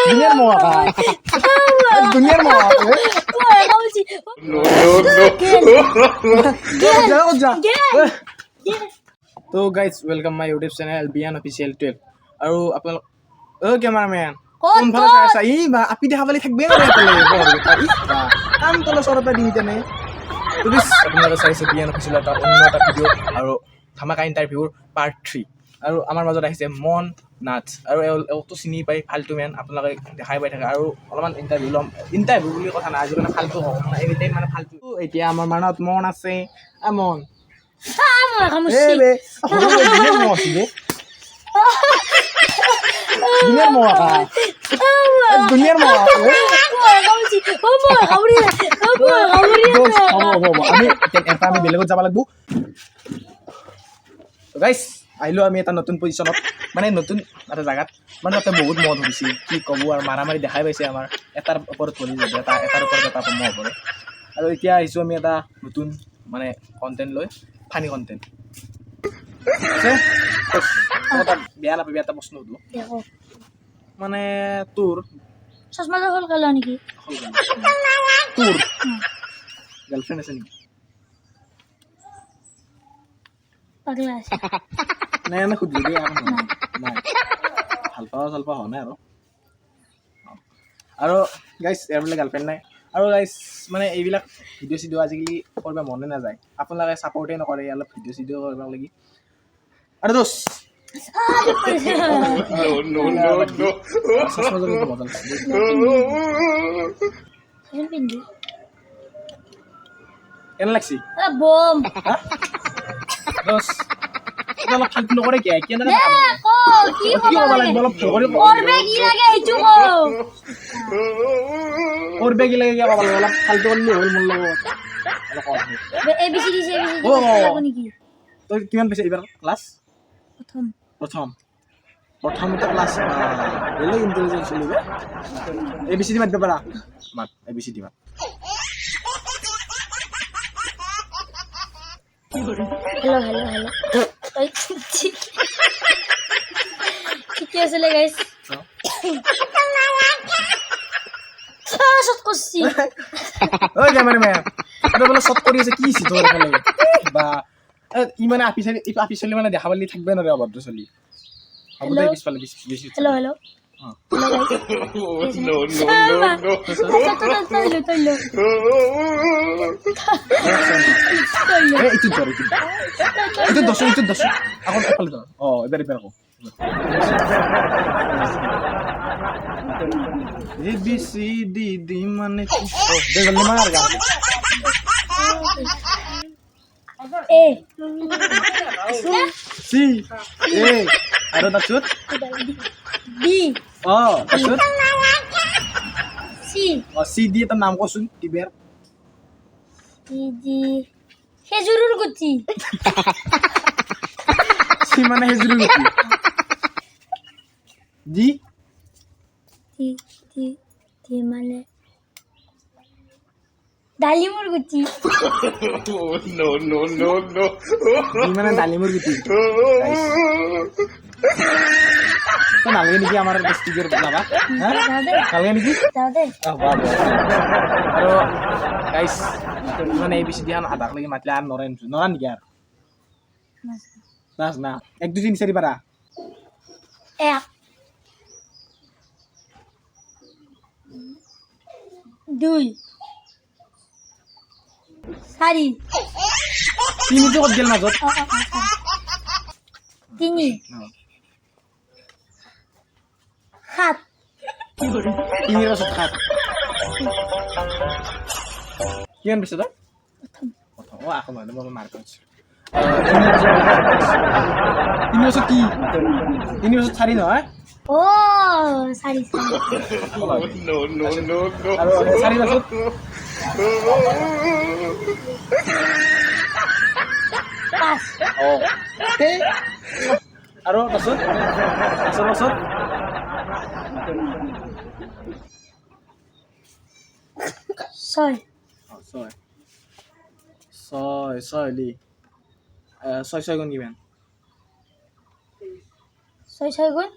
দুনিয়ার মহা দুনিয়ার মহা তো guys welcome my YouTube channel Beant official 12 আৰু আপোনালোক কেমেৰামেন কোনফালে চাই আছা ই বা আপি দেখা পালি থাকবে কাম তলে চৰতে দিম তেনে আপোনালোকে চাইছে বিয়ান অফিচিয়েল এটা অন্য এটা ভিডিঅ' আৰু ধামাকা ইণ্টাৰভিউৰ পাৰ্ট 3 আৰু আমাৰ মাজত আহিছে মন নাথ আৰু এওঁতো চিনি পাই ফাল্টু মেন আপোনালোকে দেখাই পাই থাকে আৰু অলপমান ইণ্টাৰভিউ ল'ম ইণ্টাৰভিউ বুলি কথা নাই আজি মানে ফাল্টু হওক মানে এনি টাইম মানে ফাল্টু এতিয়া আমাৰ মানত মন আছে মন দুনিয়ার মহা দুনিয়ার মহা আমি বেলেগত যাব লাগব গাইজ আহিলো আমি এটা নতুন পজিশ্যনত মানে নতুন এটা জেগাত মানে তাতে বহুত মদ হৈছে কি ক'ব আৰু মাৰামাৰি দেখাই পাইছে আমাৰ এটাৰ ওপৰত পৰি যাব এটাৰ ওপৰত এটা মহ পৰে আৰু এতিয়া আহিছোঁ আমি এটা নতুন মানে কণ্টেণ্ট লৈ ফানি কণ্টেণ্ট বেয়া নাপাবি এটা প্ৰশ্ন সুধো মানে তোৰ চশমাটো হ'ল কালো নেকি তোৰ গাৰ্লফ্ৰেণ্ড আছে নেকি পাগলা আছে নাই এনে সুধিলো দেই আৰু নাই ভাল পাৱা হোৱা নাই আৰু গাইজ ইয়াৰ বোলে গাৰ্লফ্ৰেণ্ড নাই আৰু গাইজ মানে এইবিলাক ভিডিঅ' চিডিঅ' আজিকালি কৰিব মনে নাযায় আপোনালোকে ছাপৰ্টেই নকৰে অলপ ভিডিঅ' চিডিঅ' কৰিব লাগি আৰু দোষ কেনে লাগছি বম দোষ অলপ ফাল্টু নকৰে কিয় কেনেকৈ কি কি হ'ব লাগিব অলপ ধৰি কৰবে কি লাগে এইটো কো কৰবে কি লাগে ক'ব লাগিব অলপ ফাল্টু কৰিলে হ'ল মোৰ লগত এবিসিডি লাগব নেকি তই কিমান পাইছে এইবাৰ ক্লাছ প্ৰথম প্ৰথমতে ক্লাছ বেলেগ ইণ্টেলিজেঞ্চ চলিবে ABCD মাতিব পাৰা মাত ABCD মাত हेलो ঠিকে আছে গাইস শট কৰছি ওই ক্যামেৰাম্যান এটা বলে শট কৰি আছে কি সি তোৰ ফালে বা ই মানে আপি চলি মানে দেখা পালি থাকবে নৰে অভদ্ৰ চলি হ'ব দে পিছফালে বেছি हेलो No. এইটো দশ আকৌ এফালে ধৰ এবাৰ আকৌ ABCD মানে কি দে জলদি মাৰ গান ए C A আৰু তাৰপিছত बी তাৰপিছত सी C D এটা নাম কচোন কিবেৰ জি হেজুৰুৰ গুচি C মানে হেজুৰ গুটি D টি মানে ডালিমুৰ গুচি No. D মানে ডালিমৰ গুটি তো নালাগে নেকি আমাৰ ষ্টুডিঅ'ৰ যাবা নালাগে নেকি দাদে আৰু গাইছ মানে ABCD আধাক লাগি মাতিলে আৰু নৰা নেকি আৰু না 1 2 3 4 পাৰা এক দুই চাৰি তিনিটো ক'ত গেল মাজত তিনি সাত তিনিৰ পাছত 7 কিমান পিছত প্ৰথম আকৌ মই মাৰ কৰিছোঁ তিনি বছৰ কি 3 বছৰ 4 নহয় ও সাৰি No. আৰু 4 বছৰ পাঁচ আৰু পাছত ছয় ছয় দি 6 গুণ কিমান 6 গুণ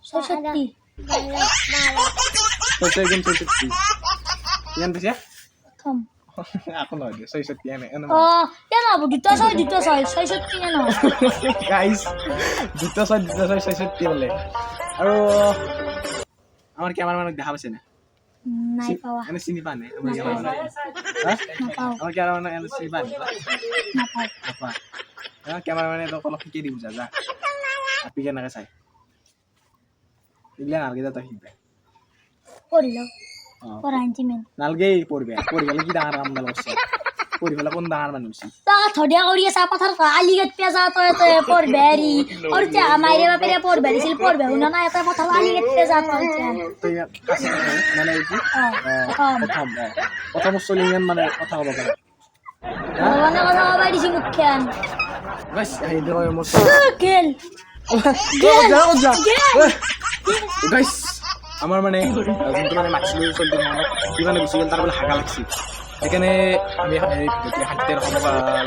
66 ছয়শ এগেইন 660 কিমান পাইছে থম আকৌ নহয় দিয়ক 660 এনে কেন হ'ব দুটা ছয় 660 কেন গাইজ দুটা ছয় 660 বোলে আৰু আমাৰ কেমেৰামেনক দেখা পাইছে না নাই পাৱা এনে চিনি পা নাই আমাৰ কেমেৰামেন নাপাও আমাৰ কেমেৰামেন এনে চিনি পা নাই নাপাও নাপা কেমেৰামেনে তো অলপ শিকি দিব যা আপি কেনেকৈ চাই এইগিলা নালগে তই শিকবে পঢ়িল অঁ পঢ়াইছি মেন নালগেই পঢ়িবে পঢ়ি গ'লে কি ডাঙৰ কাম ডাল কৰিছে পঢ়ি পেলাই কোন ডাঙৰ মানুহ হৈছে তা থদিয়া কৰি আছে পথাৰ আলিগত পেজা তই পঢ়বে হেৰি আৰু তে মাইৰে বাপেৰে পঢ়বে দিছিল পঢ়বে শুনা নাই এটা পথাৰ আলিগত পেজা তই তই কাছে মানে কি প্ৰথম চলি ইমান মানে কথা ক'ব পাৰে ভগৱানে কথা কবাই দিছি মুখখন বাছ সেইটো মোৰ গেল গাইছ আমাৰ মানে যোনটো মানে মাতিছিলোঁ চলিটো মনত সি মানে গুচি গ'ল তাৰ বোলে হাগা লাগছিল সেইকাৰণে আমি এই ভিডিঅ'টো শান্তিতে ৰখাব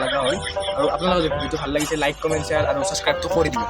লগা হ'ল আৰু আপোনালোকৰ যদি ভিডিঅ'টো ভাল লাগিছে লাইক কমেণ্ট শ্বেয়াৰ আৰু ছাবস্ক্ৰাইবটো কৰি দিব